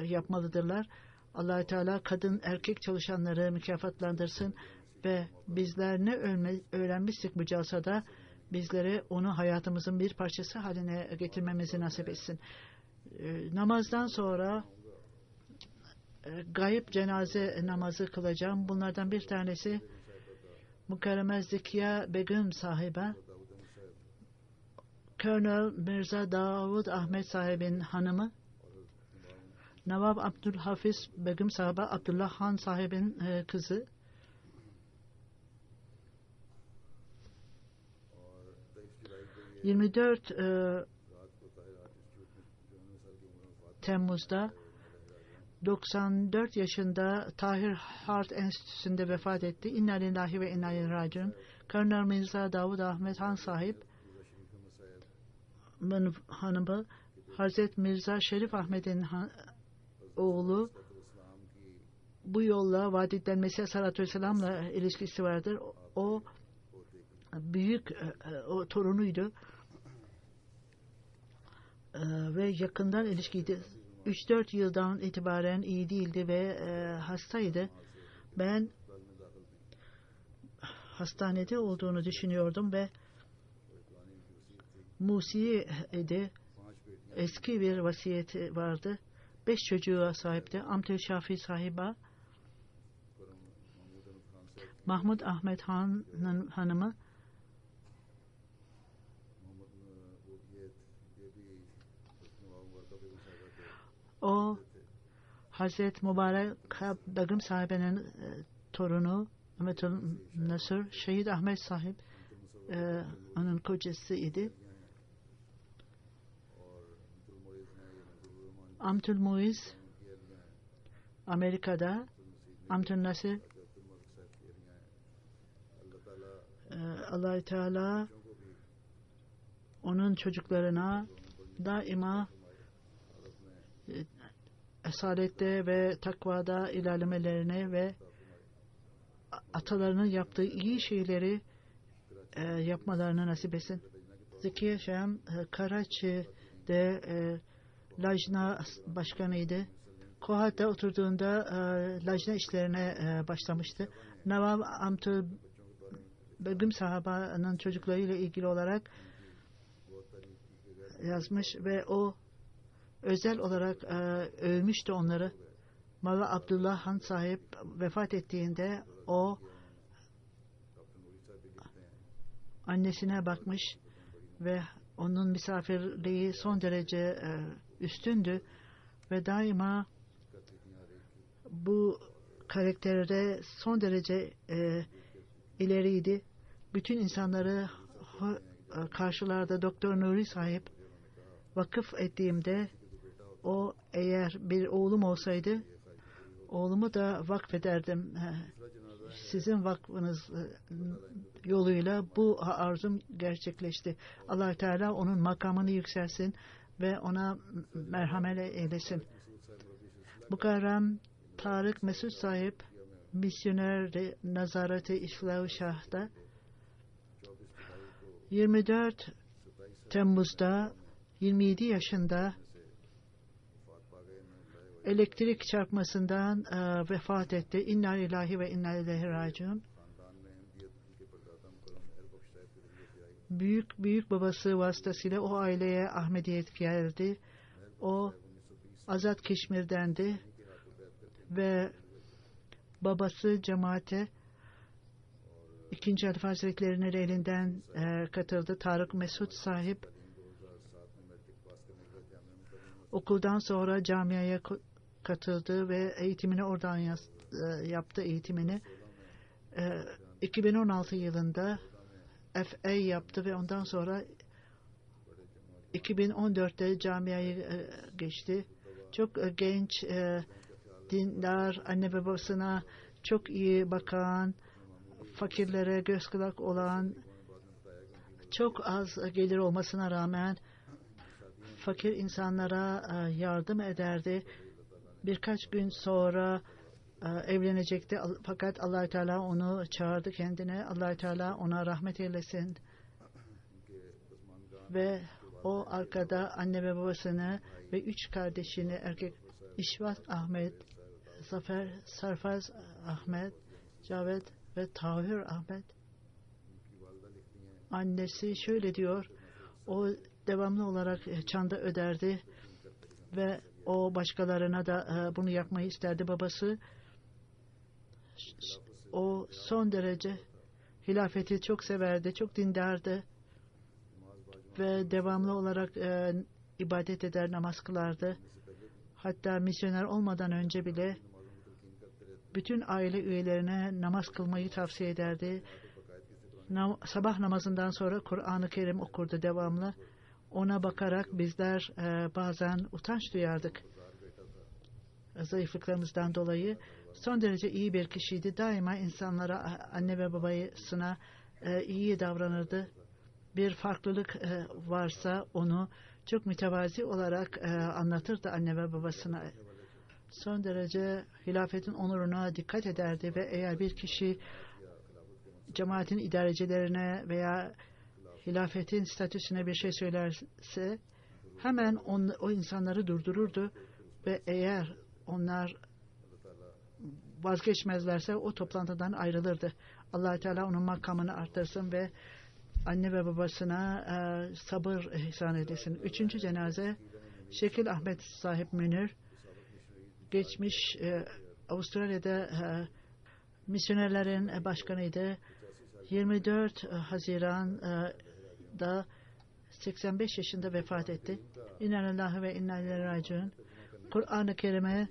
yapmalıdırlar. Allah-u Teala kadın erkek çalışanları mükafatlandırsın ve bizler ne öğrenmiştik bu calsada bizlere onu hayatımızın bir parçası haline getirmemizi nasip etsin. Namazdan sonra gayip cenaze namazı kılacağım. Bunlardan bir tanesi Mukarreme Zekiya Begüm sahibe, Colonel Mirza Davud Ahmet sahibin hanımı, Nawab Abdülhafiz Begüm sahibe, Abdullah Han sahibin kızı, e, 24 Temmuz'da 94 yaşında Tahir Heart Enstitüsü'nde vefat etti. İnna lillahi ve inna ileyhi raciun. Colonel Mirza Davud Ahmet Han sahip hanımı Hazret Mirza Şerif Ahmet'in oğlu, bu yolla Vadiden Mesih Sallallahu Aleyhi ilişkisi vardır. O büyük o torunuydu ve yakından ilişkiydi. 3-4 yıldan itibaren iyi değildi ve hastaydı. Ben hastanede olduğunu düşünüyordum ve Musi'ye idi. Eski bir vasiyeti vardı. 5 çocuğa sahipti. Amtel Şafi sahiba, Mahmud Ahmet Han'ın hanımı, o Hazret Mübarek Begüm sahibenin torunu Ahmetül Nasır, Şehit Ahmet sahip onun kocası idi. Amtül Muiz Amerika'da, Amtül Nasır Allah-u Teala onun çocuklarına daima esalette ve takvada ilerlemelerine ve atalarının yaptığı iyi şeyleri yapmalarını nasip etsin. Zekiye Şam Karachi'de Lajna başkanıydı. Kohat'ta oturduğunda Lajna işlerine başlamıştı. Nawab Amtül Begüm sahabanın çocuklarıyla ilgili olarak yazmış ve o özel olarak övmüştü onları. Mala Abdullah Han sahip vefat ettiğinde o annesine bakmış ve onun misafirliği son derece üstündü ve daima bu karakterde son derece ileriydi. Bütün insanları karşılarda Doktor Nuri sahip vakıf ettiğimde o eğer bir oğlum olsaydı oğlumu da vakfederdim. Sizin vakfınız yoluyla bu arzum gerçekleşti. Allah-u Teala onun makamını yükselsin ve ona merhamet eylesin. Mukarrem Tarık Mesut Sahip misyoner nazareti İslah-ı Şah'da 24 Temmuz'da 27 yaşında elektrik çarpmasından vefat etti. İnna lillahi ve inna ileyhi raciun. Büyük babası vasıtasıyla o aileye Ahmediyet geldi. O Azad Keşmir'dendi ve babası cemaate İkinci Halife Hazretleri'nin elinden katıldı. Tarık Mesut Sahip okuldan sonra camiaya katıldı ve eğitimini oradan yaptı eğitimini. 2016 yılında FA yaptı ve ondan sonra 2014'te camiayı geçti. Çok genç, dindar, anne babasına çok iyi bakan, fakirlere göz kulak olan, çok az gelir olmasına rağmen fakir insanlara yardım ederdi. Birkaç gün sonra evlenecekti fakat Allah-u Teala onu çağırdı kendine. Allah-u Teala ona rahmet eylesin. Ve o arkada anne ve babasını ve 3 kardeşini erkek İşvat Ahmet, Zafer Sarfaz Ahmet, Cavet ve Tahir Ahmet. Annesi şöyle diyor, o devamlı olarak çanda öderdi ve o başkalarına da bunu yapmayı isterdi. Babası o son derece hilafeti çok severdi, çok dindardı ve devamlı olarak ibadet eder, namaz kılardı. Hatta misyoner olmadan önce bile bütün aile üyelerine namaz kılmayı tavsiye ederdi. Sabah namazından sonra Kur'an-ı Kerim okurdu devamlı. Ona bakarak bizler bazen utanç duyardık. Zayıflıklarımızdan dolayı. Son derece iyi bir kişiydi. Daima insanlara, anne ve babasına iyi davranırdı. Bir farklılık varsa onu çok mütevazi olarak anlatırdı anne ve babasına. Son derece hilafetin onuruna dikkat ederdi ve eğer bir kişi cemaatin idarecilerine veya hilafetin statüsüne bir şey söylerse hemen o insanları durdururdu ve eğer onlar vazgeçmezlerse o toplantıdan ayrılırdı. Allah-u Teala onun makamını artırsın ve anne ve babasına sabır ihsan edesin. 3. cenaze Şekil Ahmet Sahip Münir, geçmiş Avustralya'da misyonerlerin başkanıydı. 24 Haziran'da 85 yaşında vefat etti. İnanallahu ve inna ileyhi raciun. Kur'an-ı Kerim'i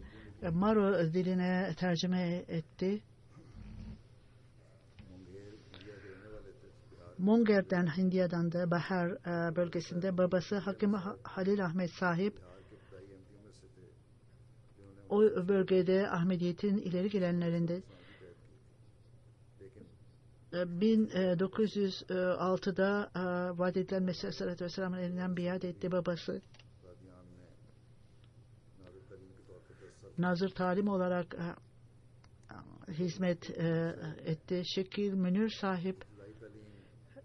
Maro diline tercüme etti. Monger'den, Hindiye'den de Bahar bölgesinde babası Hakim Halil Ahmet Sahip o bölgede Ahmediyet'in ileri gelenlerinde 1906'da vaat edilen Mesih Aleyhisselatü Vesselam'ın elinden biat etti babası. Nazır talim olarak hizmet etti. Şekil Münir Sahip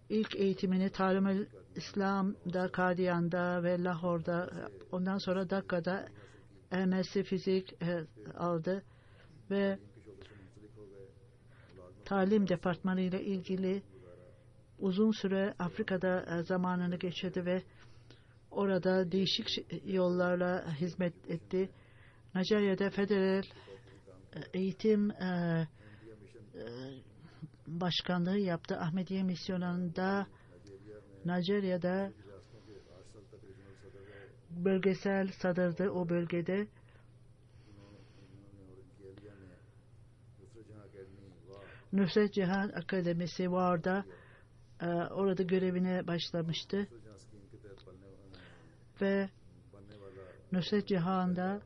ilk eğitimini Talim-ül İslam'da, Kadiyan'da ve Lahor'da, ondan sonra Dakka'da MSc Fizik aldı ve talim departmanı ile ilgili uzun süre Afrika'da zamanını geçirdi ve orada değişik yollarla hizmet etti. Nijerya'da federal eğitim başkanlığı yaptı. Ahmediye misyonunda Nijerya'da bölgesel sadırdı o bölgede. Nusret Cihan Akademisi vardı. Orada görevine başlamıştı. Ve Nusret Cihan'da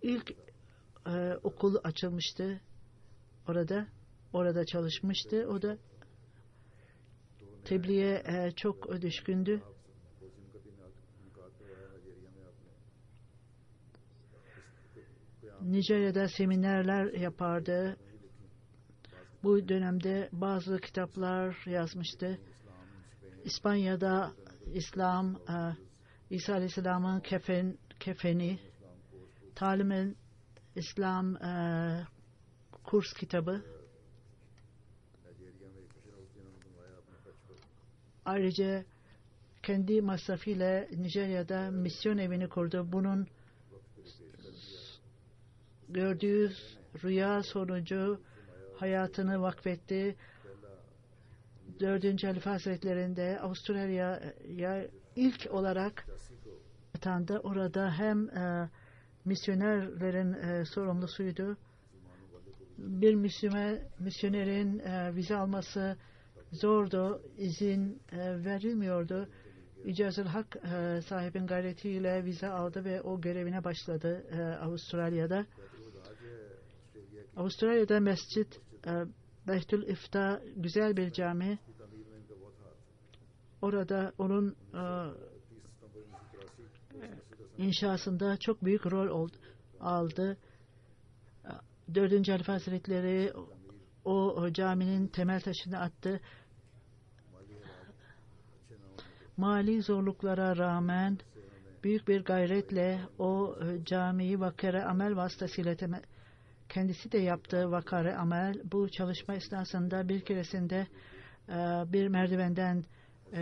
ilk okul açılmıştı. Orada çalışmıştı. O da tebliğe çok düşkündü. Nijerya'da seminerler yapardı. Bu dönemde bazı kitaplar yazmıştı. İspanya'da İslam, İsa Aleyhisselam'ın kefeni, Talim-i İslam kurs kitabı. Ayrıca kendi masrafıyla Nijerya'da misyon evini kurdu. Bunun gördüğü rüya sonucu hayatını vakfetti. 4. Halife Hazretleri'nde Avustralya'ya ilk olarak atandı. Orada hem misyonerlerin sorumlusuydu. Bir misyonerin vize alması zordu. İzin verilmiyordu. İcazül Hak sahibin gayretiyle vize aldı ve o görevine başladı Avustralya'da. Avustralya'da mescit Behtül İfta güzel bir cami. Orada onun inşasında çok büyük rol aldı. 4. Halife Hazretleri o caminin temel taşını attı. Mali zorluklara rağmen büyük bir gayretle o camiyi vakare amel vasıtasıyla kendisi de yaptı vakare amel. Bu çalışma esnasında bir keresinde bir merdivenden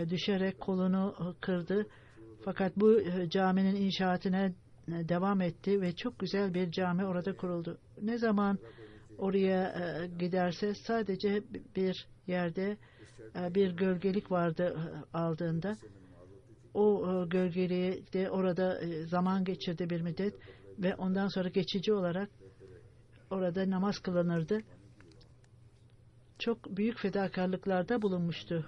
düşerek kolunu kırdı. Fakat bu caminin inşaatına devam etti ve çok güzel bir cami orada kuruldu. Ne zaman oraya giderse sadece bir yerde bir gölgelik vardı aldığında. O gölgeliği de orada zaman geçirdi bir müddet ve ondan sonra geçici olarak orada namaz kılınırdı. Çok büyük fedakarlıklarda bulunmuştu.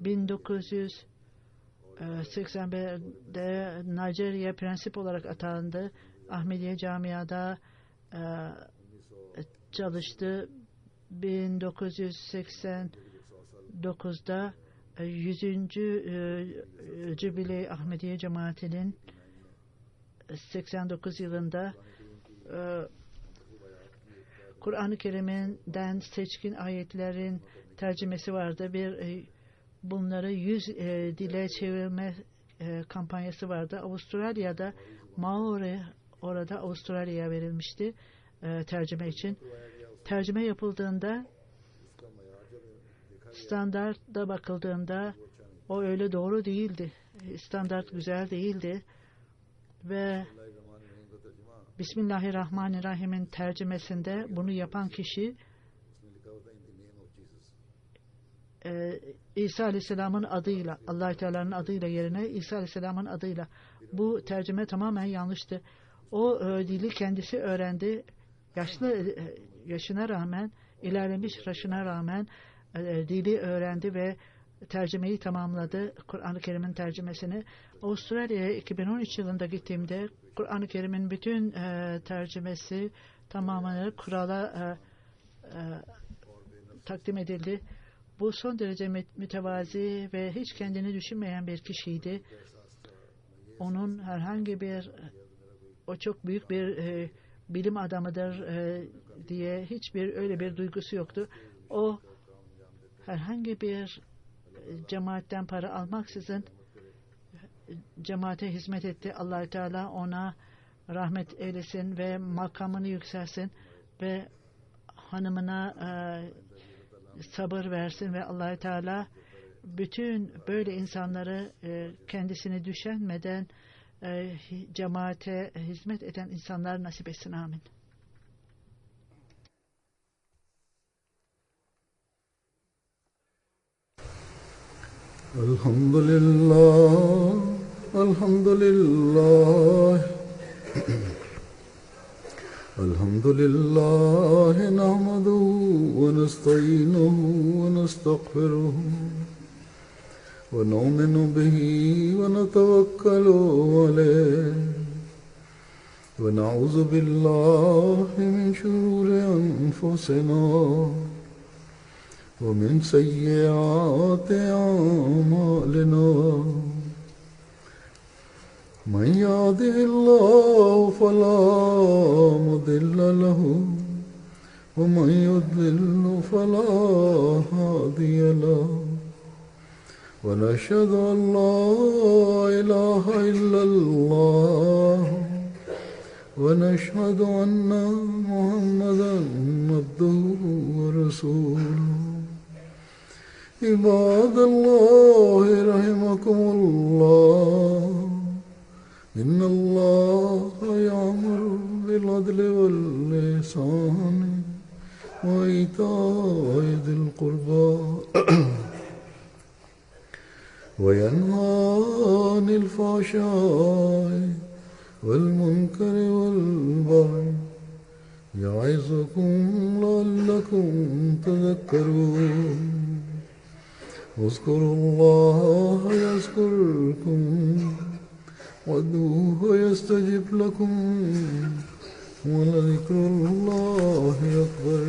1981'de Nijerya prensip olarak atandı. Ahmediye Camia'da çalıştı. 1989'da 100. Cübile Ahmediye Cemaati'nin 89 yılında Kur'an-ı Kerim'den seçkin ayetlerin tercümesi vardı. Bunları 100 dile çevirme kampanyası vardı. Avustralya'da Maori orada Avustralya'ya verilmişti tercüme için. Tercüme yapıldığında standarda bakıldığında o öyle doğru değildi. Standart güzel değildi. Ve Bismillahirrahmanirrahim'in tercümesinde bunu yapan kişi İsa Aleyhisselam'ın adıyla, Allah-u Teala'nın adıyla yerine İsa Aleyhisselam'ın adıyla. Bu tercüme tamamen yanlıştı. O dili kendisi öğrendi. Yaşına rağmen, ilerlemiş yaşına rağmen dili öğrendi ve tercümeyi tamamladı. Kur'an-ı Kerim'in tercümesini. Avustralya'ya 2013 yılında gittiğimde Kur'an-ı Kerim'in bütün tercümesi tamamını kurala takdim edildi. Bu son derece mütevazi ve hiç kendini düşünmeyen bir kişiydi. Onun herhangi bir, o çok büyük bir bilim adamıdır diye hiçbir öyle bir duygusu yoktu. O herhangi bir cemaatten para almaksızın cemaate hizmet etti. Allah-u Teala ona rahmet eylesin ve makamını yükselsin ve hanımına sabır versin ve Allah-u Teala bütün böyle insanları kendisini düşünmeden cemaate hizmet eden insanlar nasip etsin. Amin. Elhamdülillah, elhamdülillah, elhamdülillah, nahmaduhu ve nesta'inuhu ve nestağfiruhu ve nu'minu bihi ve netevekkalu aleyh ve na'uzu billahi min şururi enfusina ومن سيئات أعمالنا من يهده الله فلا مضل له ومن يضلل فلا هادي له ونشهد أن لا إله إلا الله ونشهد أن محمدا عبده ورسوله عباد الله رحمكم الله إن الله يأمر بالعدل والإحسان وإيتاء ذي القربى وينهى عن الفحشاء والمنكر والبغي يعظكم لعلكم تذكرون اذكروا الله يذكركم وادعوه يستجب لكم ولذكر الله أكبر